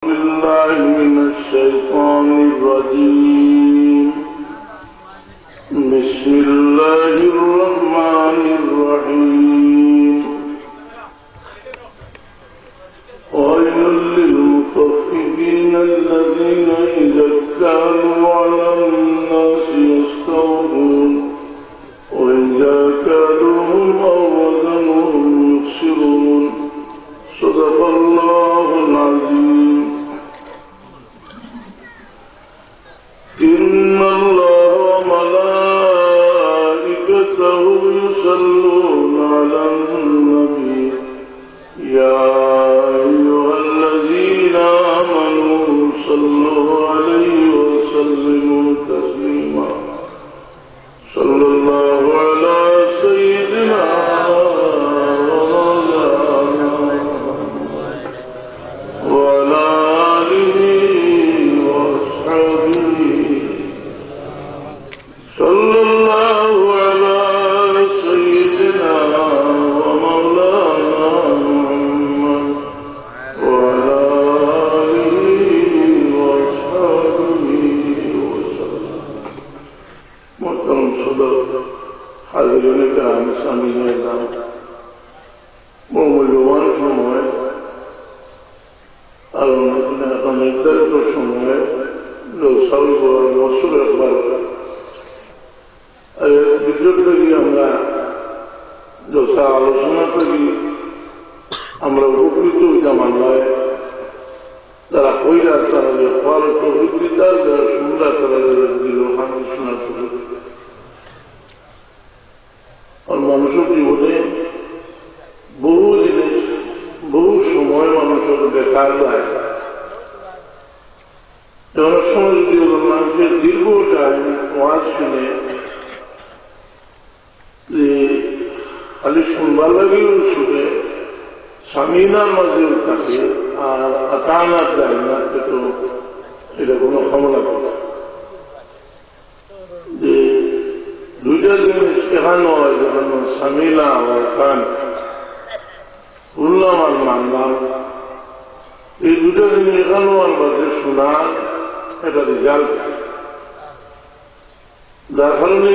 بالله من الشيطان الرجيم بسم الله الرحمن الرحيم ويل للمطففين الذين إذا كانوا على الناس يستوفون وإذا كالوهم أو وزنوهم يخسرون صدق الله العظيم إن الله وملائكته يصلون على النبي يا أيها الذين آمنوا صلوا عليه وسلموا تسليما صلى الله على سيدنا وعلى آله وأصحابه صلى الله على سيدنا ومولانا محمد وعلى آله وأصحابه وسلم. محترم صدق حاضرین کرام سامعین اعظام মূল্যবান সময় আর নির্ধারিত সময়ে বছর একবার ভিতর থেকে আমরা যথা আলোচনা করি আমরা উপকৃত হইতাম আল্লাহ যারা কইরা তারা যে ফল প্রবৃত্তিতার যারা শুনরা তারা যারা দিল হানি শোনার প্রবৃত্তি আর মানুষের জীবনে বহু জিনিস বহু সময় মানুষের বেকার যায় অনেক সময় যদি মানুষের দীর্ঘ টাইম ওয়াজ শুনে যে খালি শুনবার লাগেও শুনে স্বামীনার মাঝেও থাকে আর আতানার যায় না কিন্তু এটা কোনো ক্ষমতা করে যে দুইটা জিনিস শেখানো হয় যেমন স্বামীনা হয় কান শুনলাম আর মানলাম এই দুটা জিনিস এখানেও আর বাদে শোনা এটা রেজাল্ট যার কারণে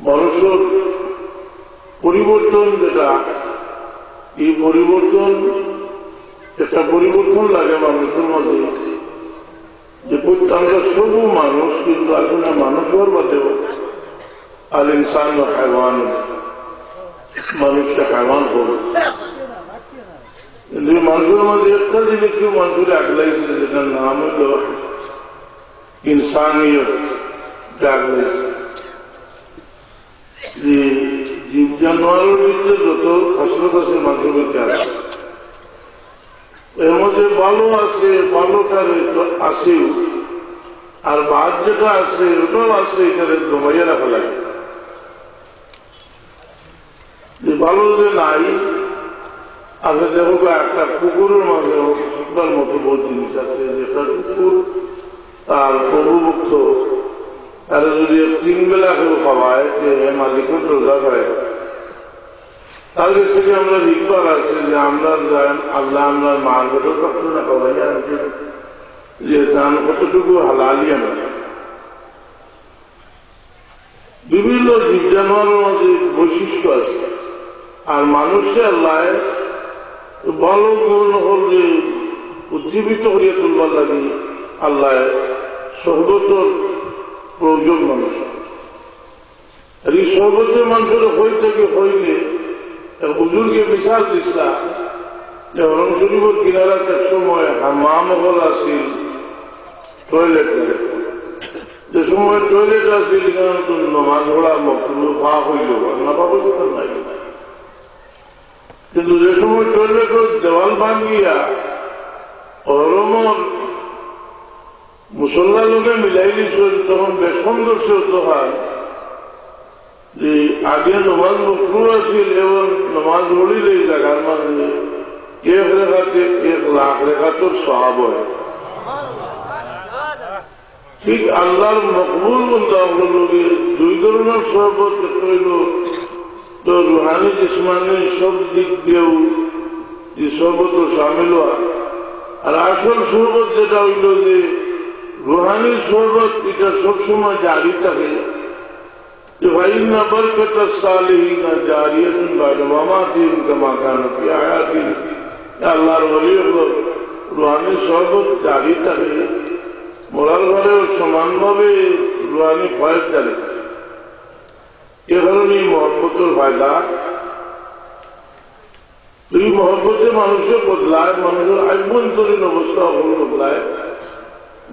মানুষের পরিবর্তন যেটা এই পরিবর্তন একটা পরিবর্তন লাগে মানুষের মধ্যে যে আমরা সবু মানুষ কিন্তু আসলে মানুষ হওয়ার বাদেও আল ইনসান হায়ওয়ান মানুষটা হায়ওয়ান হবে কিন্তু মানুষের মধ্যে একটা জিনিস মানুষের আগলাইছিল যেটার নাম হইল ইনসানিয়ত আগলাইছে যে জীব জানোয়ারের ভিতরে যত ফসলত আছে মানুষের ভিতরে আছে এর মধ্যে ভালো আছে ভালোটার আছে আর বাদ যেটা আছে ওটাও আছে এখানে জমাইয়া রাখা লাগে যে ভালো যে নাই আগে দেখো একটা কুকুরের মাঝে শিখবার মতো বহু জিনিস আছে যেটা কুকুর তার প্রভুভুক্ত তারা যদি 3 বেলা কেউ খাওয়ায় যে মালিকের রোজা করে তার কাছ থেকে আমরা শিখবার আছে যে আমরা আল্লাহ আমরা মার বেটার কষ্ট না খাওয়াই যে দান কতটুকু হালালি আমরা বিভিন্ন জীব জানোয়ারের মধ্যে বৈশিষ্ট্য আছে আর মানুষের আল্লাহ ভালো গুণ হল যে উজ্জীবিত করিয়া তুলবার লাগে আল্লাহ সহবতর প্রয়োজন মানুষ আর এই সহবতের মানুষের হই থেকে হইলে হুজুরকে বিশাল দিচ্ছা যে হরম শরীফের কিনারাতে সময় হামামহল আসিল টয়লেট যে সময় টয়লেট আসিল নমাজ পড়া মকরু ভা হইল না পাবো নাই কিন্তু যে সময় টয়লেটের দেওয়াল ভাঙিয়া হরমর মুসল্লা লোকে মিলাই দিচ্ছেন তখন বেশ সংঘর্ষ হতো হয় যে আগে নমাজ মকরু আসিল এবং নমাজ পড়িলে এই জায়গার মাঝে 1 রেখাতে 1 লাখ রেখাতর সওয়াব হয় ঠিক আল্লাহর মকবুল বন্ধু দুই ধরনের সহবত হইল तो रूहानी जिस्मानी सब दिख दियो ये सब तो शामिल हुआ আর আসল শরবত যেটা হইল যে রুহানি শরবত, এটা সবসময় জারি থাকে। যে ফাইন্না বারকাতাস সালিহিনা জারিয়াতুন বা'দা মামাতিহিম কামা কানা ফি হায়াতিহিম। আল্লাহর ওলিগুলো রুহানি শরবত জারি থাকে, মরার ঘরেও সমানভাবে রুহানি ফয়েজ জারি থাকে। এ কারণেই মহব্বতের ফায়দা। এই মহব্বতে মানুষের বদলায়, মানুষের আভ্যন্তরীণ অবস্থা বদলায়।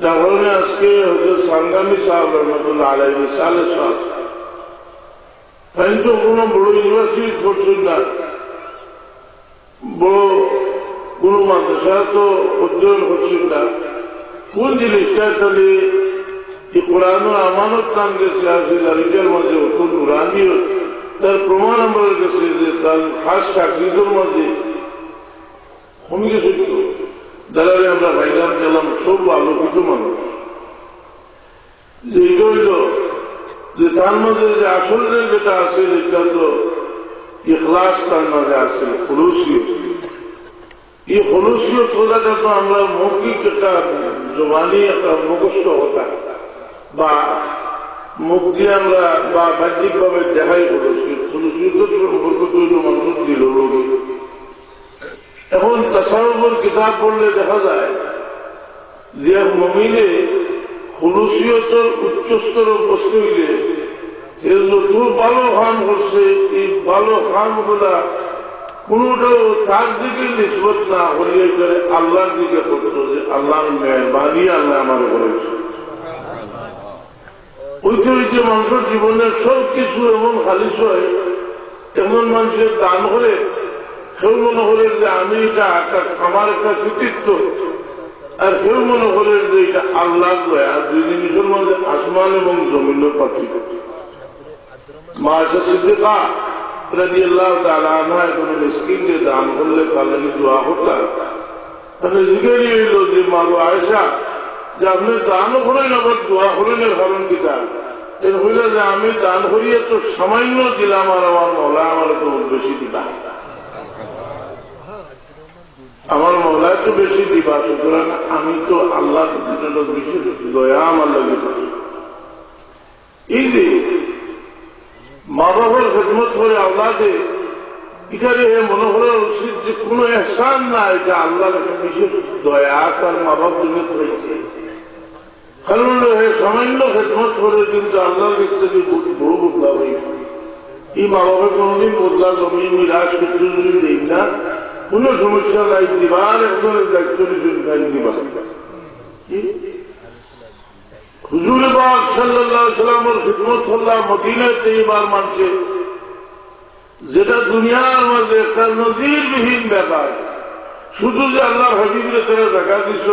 যার কারণে আজকে হযরত সাঙ্গানি সাহেব রহমতুল্লাহ আলাইহি সালে সাহেব কিন্তু কোনো বড় ইউনিভার্সিটি পড়ছেন না, বড় কোন মাদ্রাসা তো অধ্যয়ন করছেন না। কোন জিনিসটা তাহলে এই কোরআনের আমানত নাম গেছে আছে তারিখের মাঝে অত নুরানি, তার প্রমাণ আমাদের কাছে যে তার খাস চাকরিদের মাঝে কমে গেছে। দাঁড়ালে আমরা ভাইলাম গেলাম সব আলোকিত মানুষ। যে এটা হইল যে তার মধ্যে যে আসল যেটা আছে এটা তো ইখলাস, তার মাঝে আছে খুলুসিয়ত। এই খুলুসিয়ত খোঁজাটা তো আমরা মৌখিক একটা জবানি একটা মুখস্থ হতা বা মুখ দিয়ে আমরা বা বাহ্যিক ভাবে দেখাই খুলুসিয়তের সম্পর্ক তৈরি মানুষ দিল রোগী। এখন তাসাউফের কিতাব পড়লে দেখা যায় যে মুমিনে খুলুসিয়তের উচ্চস্তর বস্তু হইলে এর যত ভালো কাম করছে, এই ভালো কাম গুলা কোনটাও তার দিকে নিষ্পত না হইলে করে আল্লাহর দিকে করতো, যে আল্লাহর মেহরবানি আল্লাহ আমার করেছে। ওইটা হইতে মানুষের জীবনের সব কিছু এমন খালিশ হয়, এমন মানুষের দান করে কেউ মনে করেন যে আমি এটা আমার একটা কৃতিত্ব, আর কেউ মনে করেন যে এটা আল্লাহ দয়া। দুই জিনিসের মধ্যে আসমান এবং জমিনের পার্থক্য। মা আয়েশা সিদ্দিকা রাদিয়াল্লাহু তাআলা আনহা কোন মিসকিনকে দান করলে তাহলে দোয়া করতেন। তাহলে জিজ্ঞেস হইল যে মা আয়েশা, যে আপনি দানও করেন আবার দোয়া করেন, এর কারণ কিটা? এর হইল যে আমি দান করিয়ে তো সামান্য দিলাম, আর আমার মওলা আমার তো বেশি দিলাম, আমার মওলায় তো বেশি দিবা, সুতরাং আমি তো আল্লাহ বেশি দয়া আমার লাগে। এই যে মা বাবার খেদমত করে আল্লাহকে, এখানে মনে করা উচিত যে কোন এহসান না, এটা আল্লাহর বিশেষ দয়া তার মা বাপ জন্য হয়েছে। কারণ সামান্য খেদমত করে কিন্তু আল্লাহর কাছে বড় বদলা হয়েছে। এই মা বাবার কোনদিন বদলা জমি মিরাজ কিছু যদি দেই না, কোন সমস্যা নাই, দিবার একজনের দায়িত্ব দিবা। হুজুর পাক সাল্লাল্লাহু আলাইহি ওয়াসাল্লামের খিদমত করলাম মদিনায় তৈবার মানছে, যেটা দুনিয়ার মাঝে একটা নজিরবিহীন ব্যাপার। শুধু যে আল্লাহর হাবিবের তারা জায়গা দিছ,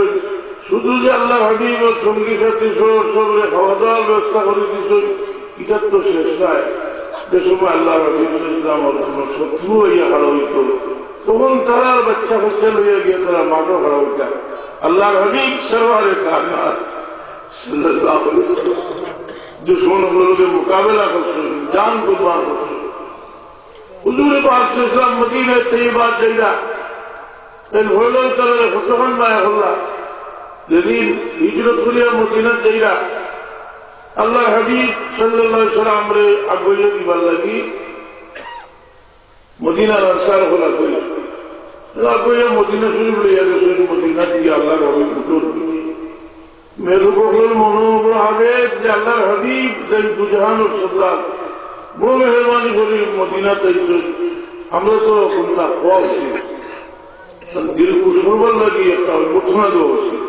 শুধু যে আল্লাহর হাবিবের সঙ্গী সাথী সবরে খাওয়া দাওয়ার ব্যবস্থা করে দিছ, এটার তো শেষ নাই। যে সময় আল্লাহর হাবিব ইসলামের কোন শত্রু হইয়া খাড়া হইত, তখন তারা বাচ্চা কাচ্চা লইয়া গিয়ে তারা মাঠও খাড়া হইতা। আল্লাহর হাবিব সরওয়ারে কায়নাত সাল্লাল্লাহু আলাইহি ওয়াসাল্লাম দুশমনগুলোকে মোকাবেলা করছেন, জান কুরবান করছেন। হুজুর পাক ইসলাম মদিনায় তৈবা যাইরা এই হইল তারা ফতোহান মায়া হল্লা, যেদিন হিজরত করিয়া মদিনা যাইরা আল্লাহ হাবিব সাল্লাল্লাহু আলাইহি ওয়াসাল্লাম রে আগুইয়া দিবার লাগি মদিনার আনসার হলা কইল, আগুইয়া মদিনা শরীফ লইয়া গেছেন। মদিনা দিয়ে আল্লাহর হাবিব উত্তর মেরু বগলের মনোবল হবে যে আল্লাহর হাবিব যেন দুজাহানের সর্দার বড় মেহরবানি করে মদিনা তৈরি। আমরা তো কোনটা হওয়াছি দিল কুসরবার লাগিয়ে একটা ঘটনা দেওয়া উচিত।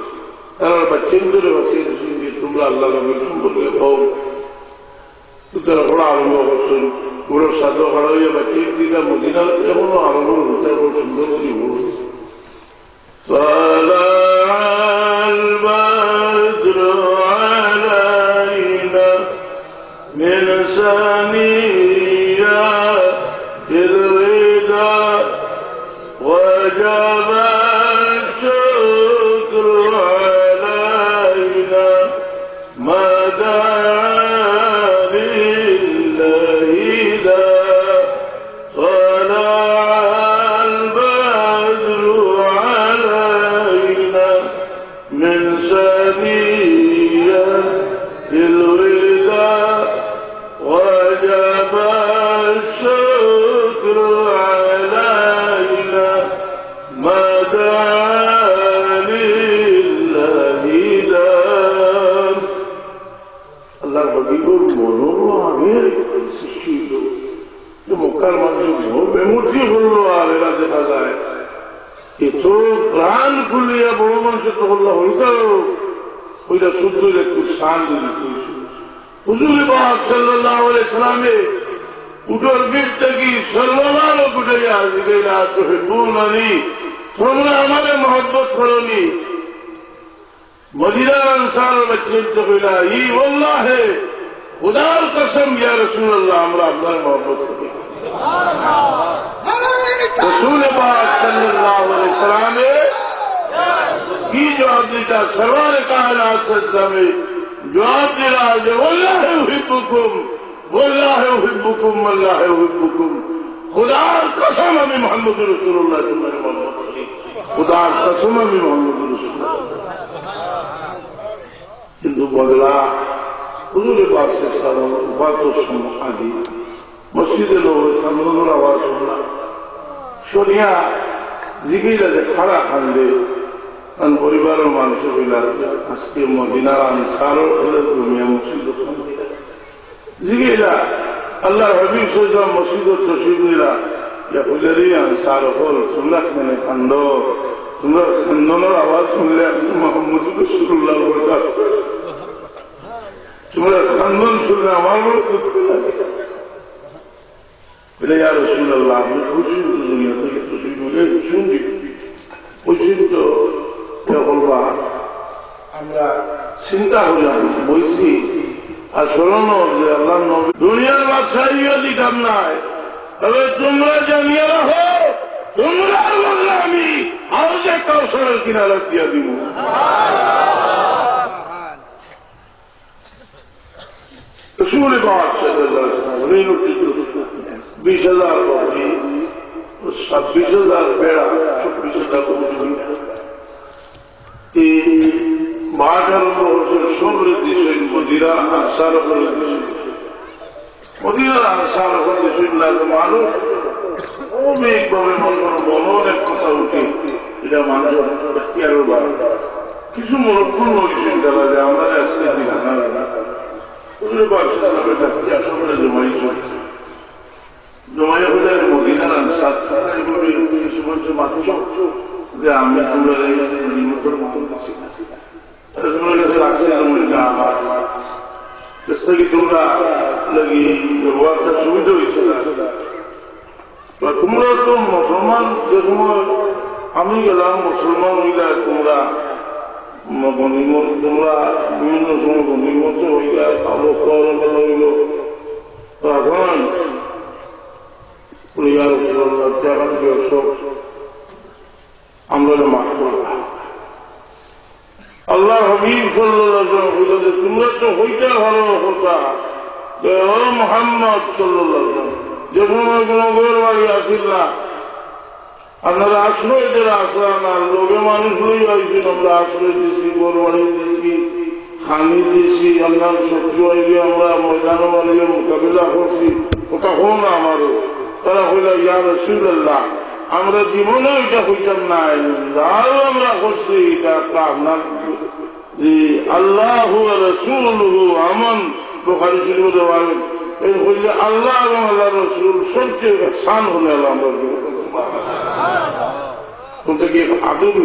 তারা বাচ্চেন ধরে বাঁচিয়ে দিচ্ছেন যে তোমরা আল্লাহ হাবিব সম্পর্কে পাও, তো তারা বড় আরম্ভ করছেন। বড় সাধ্য খাড়া হইয়া বাচ্চিয়ে দিদা মদিনার এমনও আরম্ভ হতে বড় সুন্দর করে বলছে। من ثنيات الوداع وجب الشكر علينا ما دعا لله ذا طلع البدر علينا سنيا الوداع وجب الشكر علينا ما دعا لله دام الله حبيبর মনোভাবের সৃষ্টি হলো যে মক্কার মানুষ বেমুটি হলো আর এরা দেখা যায় এত প্রাণ খুলিয়া বড় মানুষের তো হল্লা হইতাও ওইটা শুদ্ধ একটু শান দিল হুজুর পাক সাল্লাল্লাহু আলাইহি সাল্লামে উঠোর বীরটা কি সাল্লাল্লাহু কুটাইয়া জিগাইলা তুহিব্বুনানি তোমরা আমারে মহব্বত করনি মদিনার আনসার বচ্চে তো কইলা ই ওয়াল্লাহি খুদার কসম ইয়া রাসূলুল্লাহ আমরা আপনার মহব্বত করি रसूल पाक सल्लल्लाहु अलैहि वसल्लम ने की जवाब दिया सरवर कायनात सजदा में जवाब दिया जो वल्लाह युहिब्बुकुम वल्लाह युहिब्बुकुम वल्लाह युहिब्बुकुम खुदा कसम में मोहम्मद रसूलुल्लाह तुम्हारे मोहब्बत करी खुदा कसम में मोहम्मद रसूलुल्लाह किंतु बदला हुजूर पाक सल्लल्लाहु अलैहि वसल्लम बातों सुन आदि मस्जिदे लोग सामने आवाज सुनना শুনিয়া জিগিরা যে খাড়া খান্দে পরিবারের মানুষ হইলা আজকে মদিনার আনসারও হলে দুনিয়া মসজিদ জিগিরা আল্লাহ হাবিব সাল্লাল্লাহু মসজিদ তশরিফ নিলা হুজুরি আনসার হল তোমরা কেন কান্দ তোমরা কান্দনের আওয়াজ শুনলে মুহাম্মদ রাসূলুল্লাহ বলতা তোমরা কান্দন শুনলে আমার বড় দুঃখ লাগে বলে ইয়া রাসূলুল্লাহ আমি খুশি দুনিয়া থেকে খুশি বলে শুনছি খুশি তো বলবা আমরা চিন্তা করলাম বলছি আর শোনো যে আল্লাহ নবী দুনিয়ার বাদশাহীও দিতাম নাই তবে তোমরা জানিয়ে রাখো তোমরা বললে আমি হাউজে কাউসারের কিনারা দিয়া দিব রাসূল পাক সাল্লাল্লাহু আলাইহি ওয়াসাল্লাম 20,000 বকরি 26,000 বেড়া 24,000 বকরি এই 12 বছর সমৃদ্ধি সহিত মদিনা আনসার মদিনা আনসার মানুষ অনেকভাবে মনে অনেক কথা উঠে এটা মানুষ কিছু মনক্ষণ হয়েছে যারা যে আমরা আজকে জমাই চলছে জমাইয়া বলে মদিনার আনসার এইভাবে কিছু বলছে মানুষ যে আমি নিমন্ত্রণ মতন দিচ্ছি না তোমার কাছে রাখছে আমার কি তোমরা লাগি ব্যবহারটা সুবিধা হয়েছে না তোমরা তো মুসলমান যে সময় আমি গেলাম মুসলমান হইলা তোমরা তোমরা বিভিন্ন সময় গণিমত হইলা আলো খাওয়া হইল এখন আমরা মাঠ করলাম আল্লাহ হাবিব সাল্লাল্লাহু আলাইহি ওয়াসাল্লাম তোমরা তো হইতে ভালো কথা মুহাম্মদ সাল্লাল্লাহু আলাইহি ওয়াসাল্লাম যখন কোন গোর বাড়ি আসিল না আপনারা আশ্রয় দেওয়া আসলা না লোকে মানুষ লই আইছেন আমরা আশ্রয় দিয়েছি গোর বাড়ি দিয়েছি খানি দিয়েছি আল্লাহ শক্তি হইলে আমরা ময়দান বাড়িয়ে মোকাবিলা করছি ওটা হোক না আমারও তারা হইল ইয়া রাসূলুল্লাহ আমরা জীবনে এটা হইতাম না যাও আমরা করছি এটা একটা আপনার যে আল্লাহ রাসূলুহু আমন বুখারী শরীফে বলেন এই হইলে আল্লাহ এবং আল্লাহ রাসূল সবচেয়ে ihsan হলে আল্লাহ আমরা কোনটা কি আদব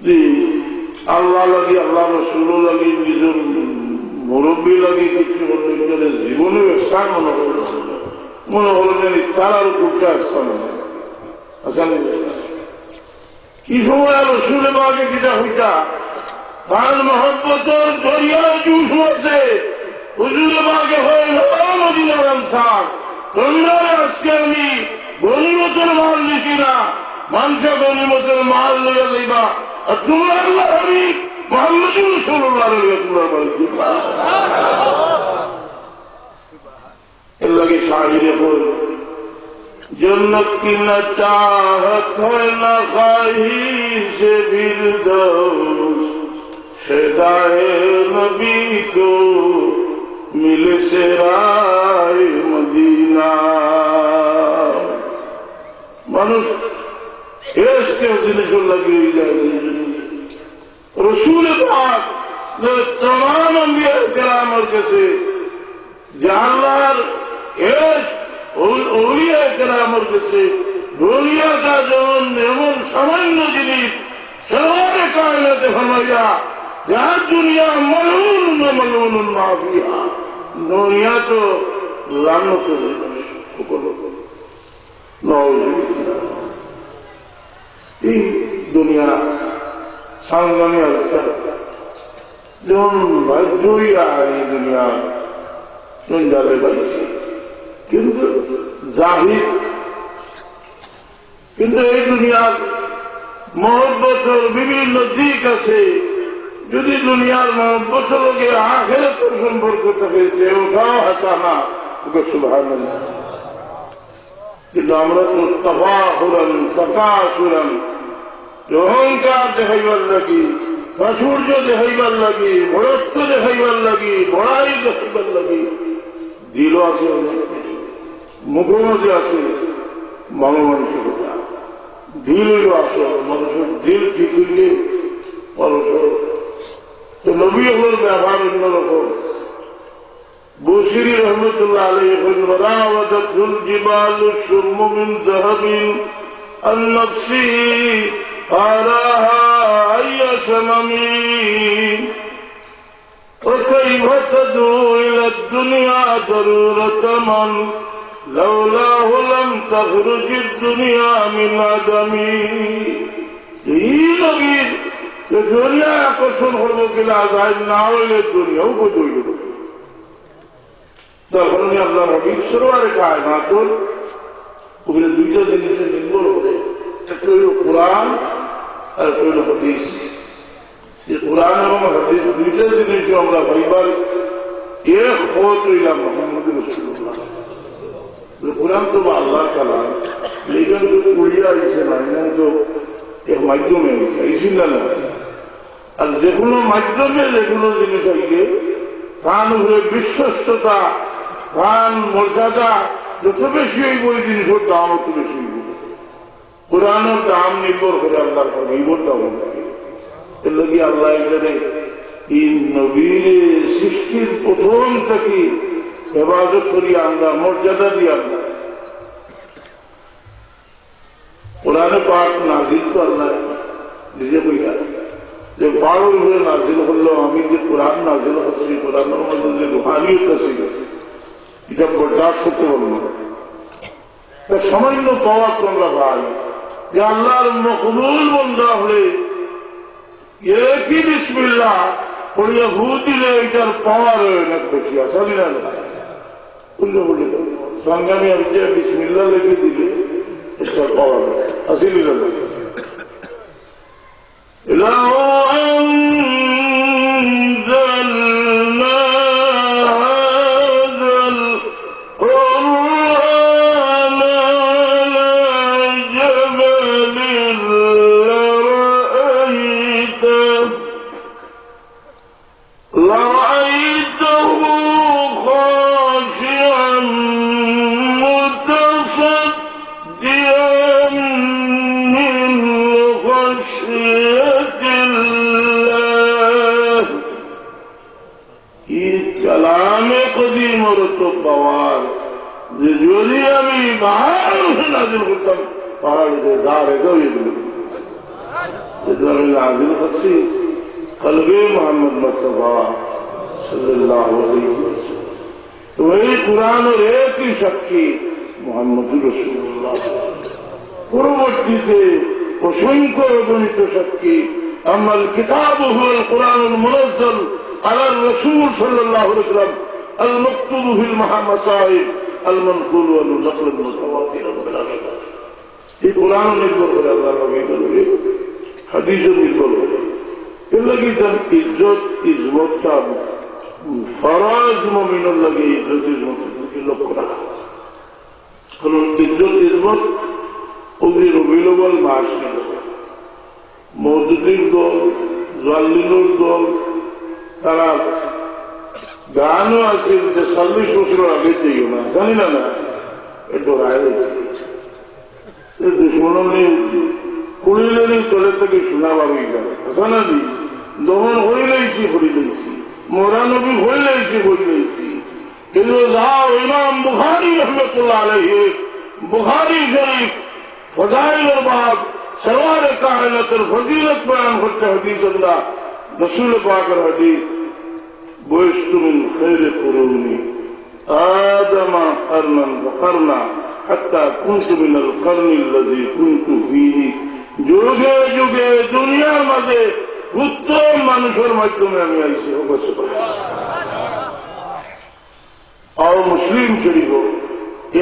যে আল্লাহ লাগি আল্লাহ রাসূল লাগি নিজের মুরব্বী লাগি কিছু হলে জীবনে ihsan মনে হলো যে তারার উপরটা ihsan কি সময় রসুলের বাগে কিটা হইতা তার মহব্বতের দরিয়ার জুস হচ্ছে হুজুরের বাগে হয়ে মদিনার আনসার তোমরা আজকে আমি গনিমতের মাল দিছি না মানুষ গনিমতের মাল লইয়া যাইবা আর তোমরা আল্লাহ আমি মুহাম্মদ রাসূলুল্লাহ তোমরা বলছিবা এর লাগে শাহিরে বল जन्नत की न चाहत है न ख्वाहिश फिरदौस शहदाए नबी को मिले से राय मदीना। मनुष्य इसके जिनिस लगी जाएगी रसूल पाक ने तमाम अंबिया कराम से जानवर औलिया कराम से दुनिया का जवन एवं सामान्य जिनिस सरवारे कायनात फरमाया यहाँ दुनिया मलून न मलून माफिया दुनिया तो लानत এই দুনিয়া সাংবাদিক অবস্থা যেমন ভাগ্যইয়া এই দুনিয়া সঞ্জালে পাইছে কিন্তু জাহিদ কিন্তু এই দুনিয়ার মহব্বতের বিভিন্ন দিক আছে। যদি দুনিয়ার মহব্বত লোকে আখিরাতের সম্পর্ক থাকে ওটাও হাসানা ওকে সুবহানাল্লাহ। কিন্তু আমরা তো তাফাখুরান তাকাসুরান অহংকার দেখাইবার লাগি প্রাচুর্য দেখাইবার লাগি বড়ত্ব দেখাইবার লাগি বড়াই দেখাইবার লাগি দিলও আছে মুখের মধ্যে আছে মনমানসিকতা দিল হইল আসল মানুষের দিল ঠিক হইলে মানুষ তো নবী হল ব্যবহার অন্যরকম। বুশিরি রহমতুল্লাহ আলাইহি ওয়ারাওয়াদাতুল জিবালু শুম্মু মিন যাহাবিন আন নাফসি আরাহা আইয়া শামামি وكيف تدعو إلى الدنيا ضرورة من لولاه لم تخرج الدنيا من عدمي। দুনিয়া আকর্ষণ করবো কিনা যায় না হইলে দুনিয়াও বদল তখন আপনার ঈশ্বরের কায়নাত ওগুলো দুইটা জিনিসে নির্ভর করে একটা হইল কোরআন আর একটা হইল হাদিস। এই কোরআন এবং হাদিস দুইটা জিনিস আমরা ভাইবার এক হত হইলাম মোহাম্মদ রাসূলুল্লাহ। কোরআন তো আল্লাহর কালাম এইখান তো কুড়িয়া আইসে না এখানে তো এক মাধ্যমে আইসে আইসি না না। আর যে কোনো মাধ্যমে যে কোনো জিনিস আইলে তার উপরে বিশ্বস্ততা তার মর্যাদা যত বেশি হইব ওই জিনিসের দাম অত বেশি হইব। কোরআনের দাম নির্ভর করে আল্লাহর পর নির্ভর দাম এর লগে আল্লাহ এখানে এই নবীর সৃষ্টির প্রথম থেকে হেফাজত করি আমরা মর্যাদা দিয়ে আমরা কোরআনে পাক নাজিল তো আল্লাহ নিজে বইয়া যে পাগল হয়ে নাজিল করলো আমি যে কোরআন নাজিল করছি কোরআনের মধ্যে যে রুহানিয়ত আছে এটা বরদাস্ত করতে পারবো না। সামান্য পাওয়া তোমরা ভাই যে আল্লাহর মকবুল বন্ধা হলে একই বিসমিল্লাহ পড়িয়া ভূ দিলে এটার পাওয়ার অনেক বেশি আসলে না বললে বলে সংগ্রামী আমি যে বিসমিল্লাহ লেগে দিলে এটার পাওয়ার আসলে না। لو أنزلنا هذا القرآن على جبل لرأيته خاشعا متصدعا من خشية الله। কালামে কদিম তো পাওয়ার যে যদি আমি পাহাড় নাজিল করতাম পাহাড়ে ঝাড়ে আমি নাজিল করছি কলবে মোহাম্মদ মুস্তাফা সাল্লাল্লাহু আলাইহি ওয়াসাল্লাম। তো এই কুরআনের একই সাক্ষী মুহাম্মদুর রাসূলুল্লাহ। পরবর্তীতে অসংখ্য অগণিত সাক্ষী আমাল কিতাব হুয়াল কুরআনুল মুনাজ্জাল আলা রাসূল সাল্লাল্লাহু আলাইহি ওয়াসাল্লাম আল মাকতুব ফিল মাসাহিব আল মানকুল ওয়াল নকল মুতাওয়াতির বিল আশহার। এই কুরআন নির্ভর করে আল্লাহর নবী বলে হাদিস নির্ভর করে এর লাগি তার ইজ্জত ইজমতটা ফরজ মুমিনের লাগি ইজ্জত ইজমতকে লক্ষ্য রাখা। কারণ ইজ্জত ইজমত ওদের অভিনবল মাস ছিল মসজিদের দল জাল্লিনুর দল তারা গানও আছে যে 40 বছর আগে দিও না জানি না না একটু রায় দুশ্মন নেই কুড়িলেনি তলে থেকে শোনা বাবুই গেল না দি দমন হইলেইছি হইলেইছি মোরানবী হইলেইছি কিন্তু যাও ইমাম বুখারী রহমতুল্লাহ আলাইহি বুখারী শরীফ ফজাইলের বাব সরওয়ারে কায়নাতের ফজিলত বয়ান করতে হাদিস আল্লাহ রাসূল পাকের হাদিস বুইস্তু মিন খায়রি কুরুনি আদমা কারনান ওয়াকারনা হাত্তা কুনতু মিনাল কারনিল্লাযী কুনতু ফীহি যুগে যুগে দুনিয়ার মাঝে উত্তম মানুষের মাধ্যমে আমি আইছি और मुस्लिम शरीफ हो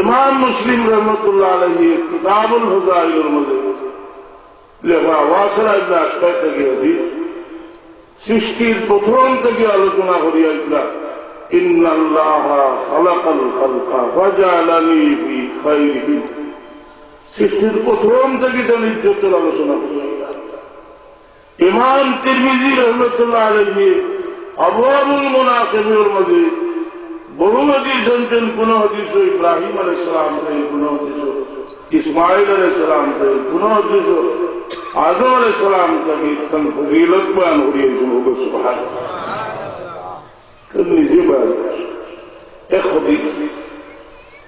इमाम मुस्लिम रहमतुल्लाह अलैहि किताबुल फज़ाइल मज़े লেখা ওয়াসিলা ইবনে আশকার থেকে হাদিস সৃষ্টির প্রথম থেকে আলোচনা করিয়া ইসলাম ইন্নাল্লাহা খালাকাল খালকা ফাজালানি ফি খায়রিহিম সৃষ্টির প্রথম থেকে তার ইজ্জতের আলোচনা করিয়া ইমাম তিরমিজি রহমতুল্লাহ আলাইহি আবওয়াবুল মুনাকিবের মধ্যে বহু হাদিস আনছেন কোন হাদিস ইব্রাহিম আলাইহিস সালাম থেকে কোন হাদিস ইসমাইল আলাইহিস সালাম থেকে কোন হাদিস आदम अलैहिस्सलाम का भी तन फजीलत बयान हो रही है लोगों सुभान नीचे बयान एक हदीस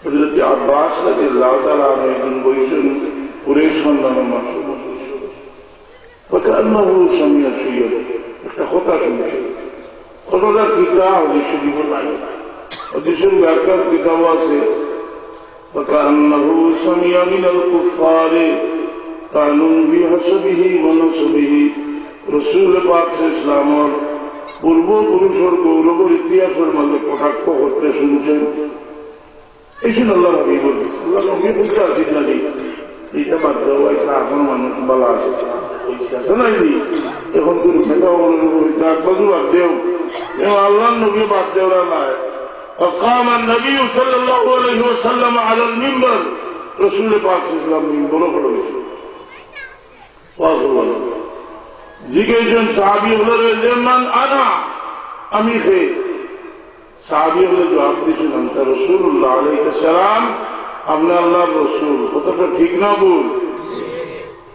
हजरत अब्बास रज़ियल्लाहु ताआला अन्हु दिन বলেছেন কুরাইশ খানদানের মাসুম فكأنه سمع شيئا একটা কথা শুনছে কথাটা কিতাব হদিস শরীফে নাই হদিসের ব্যাখ্যার কিতাব আছে فكأنه سمع من الكفار কানুন বিহসবিহি মনসবিহি রসুল পাক ইসলামর পূর্বপুরুষের গৌরবের ইতিহাসের মাঝে কটাক্ষ করতে শুনছেন এই শুনে আল্লাহ নবী বলছেন আল্লাহ নবী বুঝতে আসি জানি এইটা বাদ দেওয়া এখন মানুষ বলা আছে আছে নাই এখন তুমি খেতা ডাক বাজু বাদ দেও আল্লাহ নবী বাদ দেওয়া নাই وقام النبي صلى الله عليه وسلم على المنبر رسول পাক ইসলাম মিম্বরে পড়েছে জিজ্ঞেসন সাহাবি হলেন মান আনা আমি খে সাহাবি হলে জবাব দিয়েছেন আনতা রাসূলুল্লাহ আলাইহিস সালাম আপনি আল্লাহর রাসূল কথাটা ঠিক না বল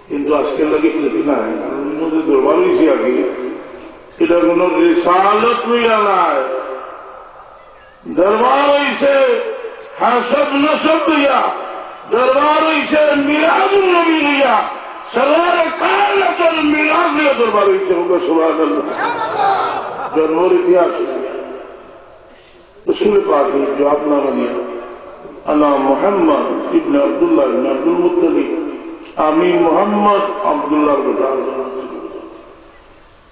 কিন্তু আজকের লাগে ঠিক না মধ্যে দরবার হয়েছে আগে এটা কোন রিসালত হইয়া নাই দরবার হয়েছে হাসব নসব হইয়া দরবার হয়েছে মিলাদুন নবী হইয়া সরওয়ারে কায়নাতের মিলাদ নিয়ে দরবার হয়েছে সুবহানাল্লাহ জন্মের ইতিহাস রসূল পাক জবাব না নিয়ে আনা মুহাম্মদ ইবনে আব্দুল্লাহ ইবনে আব্দুল মুত্তালিব আমি মুহাম্মদ আব্দুল্লাহর বেটা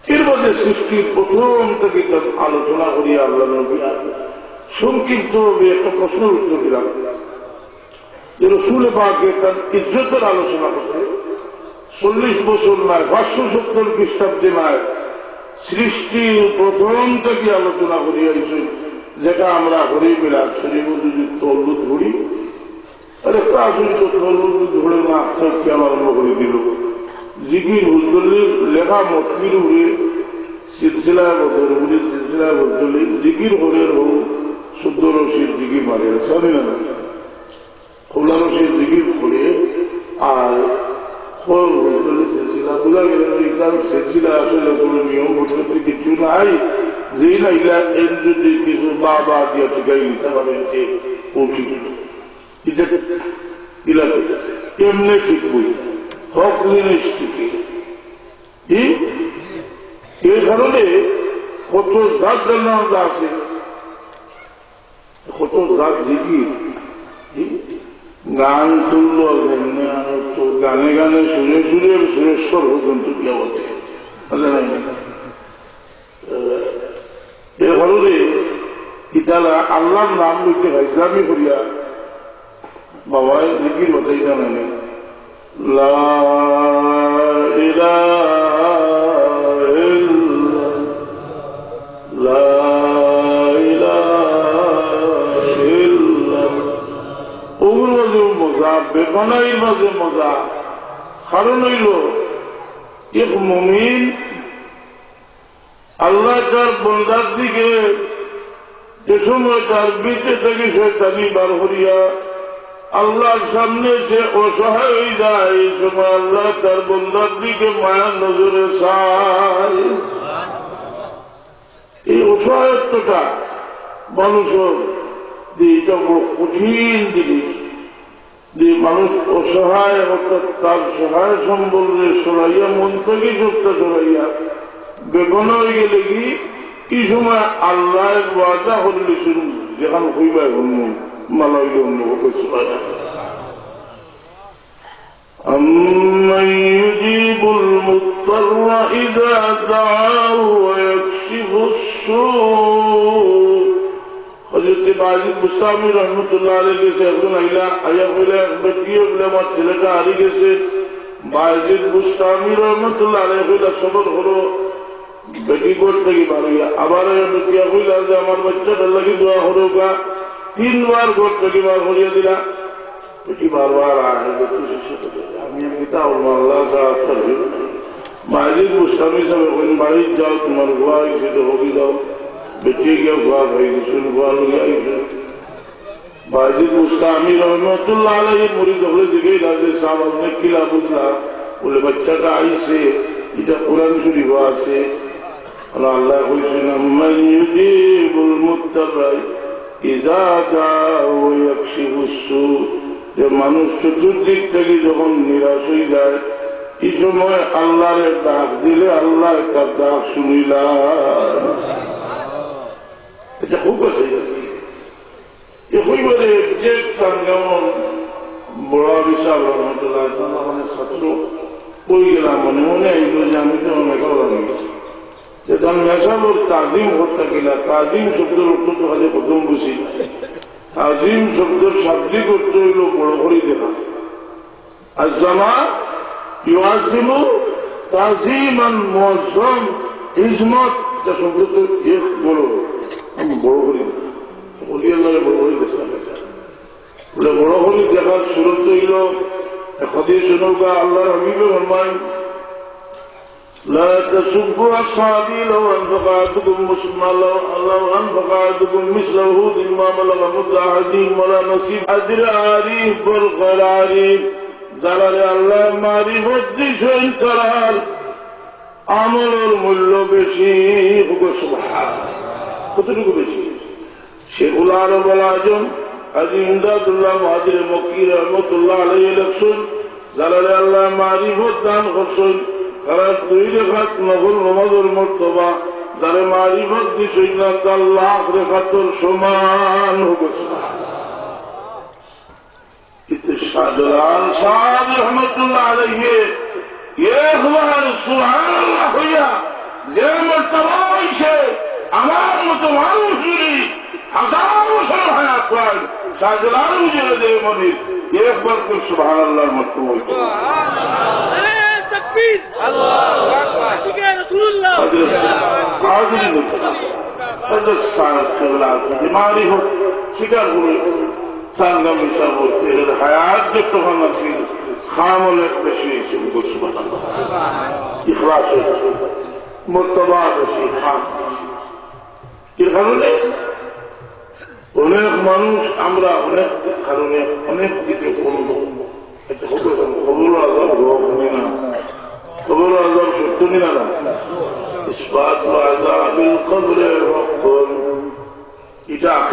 এর মধ্যে সৃষ্টির প্রথম থেকে আলোচনা করিয়া আল্লাহ নবী সংক্ষিপ্ত একটা প্রশ্নের উত্তর দিলাম যে রসূল পাকে তার ইজ্জতের আলোচনা করতে 40 বছর নয় 570 খ্রিস্টাব্দে নয় সৃষ্টির প্রথম থেকে আলোচনা করিয়াছে যেটা আমরা হরি মিলাদ শরীফ যদি তল্লুদ ধরি আর একটা আসলে তো তল্লুদ ধরে না আত্মাকে আরম্ভ করে দিল জিকির হুজুরের লেখা মতমির উড়ে সিলসিলায় বদলি সিলসিলায় বদলি জিকির হরের হোক শুদ্ধ রশিদ জিকির মারে জানি না খোলা রশিদ জিকির করে আর সিলসিলা তোলা গেলে সিলসিলা আসলে কোন নিয়ম পদ্ধতি কিছু নাই যেই না ইলা এর যদি কিছু বাবা দিয়ে টিকাই নিতে পারে এমনি ঠিক বই হক জিনিস টিকে এই কারণে কত জাত জানা আছে কত জাত জিকির গান শুনলো তো গানে গানে সুরে সুরে সুরেশ্বর পর্যন্ত গিয়ে বলছে এর কারণে ইতারা আল্লাহর নাম লইতে ইসলামী করিয়া বাবা জিকির কথাই জানেন লা ইলাহা ইল্লাল্লাহ বেগনাইর মাঝে মজা। কারণ হইল এক মুমিন আল্লাহ তার বন্দার দিকে যে সময় তার বিচে থেকে শয়তানি বার করিয়া আল্লাহর সামনে সে অসহায় হয়ে যায়, এই সময় আল্লাহ তার বন্দার দিকে মায়ার নজরে চায়। এই অসহায়ত্বটা মানুষের এটা বড় কঠিন জিনিস, যে মানুষ অসহায় অর্থাৎ তার সহায় সম্বলকে সরাইয়া মন থেকে সবটা সরাইয়া বেগনা হয়ে গেলে কি এই সময় আল্লাহ ওয়াদা করলে শুনুন যেখানে হইবা অন্য মালা হইলে অন্য أَمَّنْ يُجِيبُ الْمُضْطَرَّ إِذَا دَعَاهُ وَيَكْشِفُ السُّوءَ হযরত বাজিদ বুস্তামি রহমতুল্লাহ আলাইহি গেছে, একজন আয়া বলে ব্যক্তিও বলে আমার ছেলেটা হারিয়ে গেছে। বাজিদ বুস্তামি রহমতুল্লাহ আলাইহি বলে সবর হলো বেটি করতে কি পারিয়া, আবার বেটিয়া কইলা যে আমার বাচ্চাটার লাগি দোয়া হলো গা। 3 বার ঘর থেকে বার করিয়া দিলা, বেটি বারবার আয় আমি পিতা আল্লাহ বাজিদ বুস্তামি সাহেব বলেন বাড়ির যাও, তোমার গোয়া গেছে তো হবি যাও। বেটিয়ে গিয়ে গোয়া হয়ে গেছে, গোয়া লগে আইছে। বাজিদ বুস্তামি রহমতুল্লাহ আলাইহি মুরিদ হলে দিকে রাজে সাহেব আপনি কিলা বুঝলা, বলে বাচ্চাটা আইছে, এটা কোরআন শরীফ আছে। আল্লাহ কইছেন আম্মান ইউজিবুল মুত্তারা ইযা দাআহু ওয়া ইয়াকশিফুস সু, যে মানুষ চতুর্দিক থেকে যখন নিরাশ হয়ে যায় এই সময় আল্লাহর ডাক দিলে আল্লাহ তার ডাক শুনিলাম। এটা খুব আছে এবারে যে যেমন বড় বিশাল রহমতুল্লাহ মানে ছাত্র কই গেলাম মনে মনে আইল যে আমি তো মেশাল হয়ে গেছি। যখন মেশালোর তাজিম হত্যা গেলা, তাজিম শব্দের অর্থ তো খালি প্রথম বুঝি, তাজিম শব্দের শাব্দিক অর্থ হইল বড় করে দেখা। আর জামা ইউআজিমু তাজিমান মুআজ্জাম, ইজমত যা শব্দ তো এক বড়, আমি বড় করে দেখা বলি আল্লাহ বড় করে দেখা। বলে বড় করে দেখার সুরত হইল হাদিস শুনুকা আল্লাহর হাবিবে ফরমান لا تسبوا أصحابي لو أنفق أحدكم مثل أحد ما بلغ مد أحدهم ولا نصيب أجر عريف برقر عريف জালাল আল্লাহ মারিফত দিছেন করার আমলের মূল্য বেশি। সুবহানাল্লাহ, কতটুকু বেশি? শেখুল আরবুল আজম হাজী ইমদাদুল্লাহ মুহাজির মক্কি রহমতুল্লাহ আলাইহি লিখছেন জালাল আল্লাহ মারিফত দান করছেন তারা 2 রাকাত নফল নামাজের মর্তবা যারা মারিফত দিছেন না তার লাখ রাকাতের সমান হবে। কিন্তু শাহজালাল সাহেব রহমতুল্লাহ আলাইহি একবার সুবহানাল্লাহ হইয়া যে মর্তবা হইছে আমার মতো মানুষ যদি 1000 বছর হায়াত পায় শাহজালাল উজরে দেয় মনির একবার করে সুবহানাল্লাহর মর্তবা হইছে। স্বীকার করে সাংগাম হিসাব হায়াত যত ছিল খামলের বেশি হয়েছে, ইখলাস হয়েছে, মর্তবা বেশি খাম। এর কারণে অনেক মানুষ আমরা অনেক কারণে অনেক দিকে করবো খবর আজাব হবি না, খবর আজাব সত্য নিনা না ইসবাত আজাবিল কবরে এটা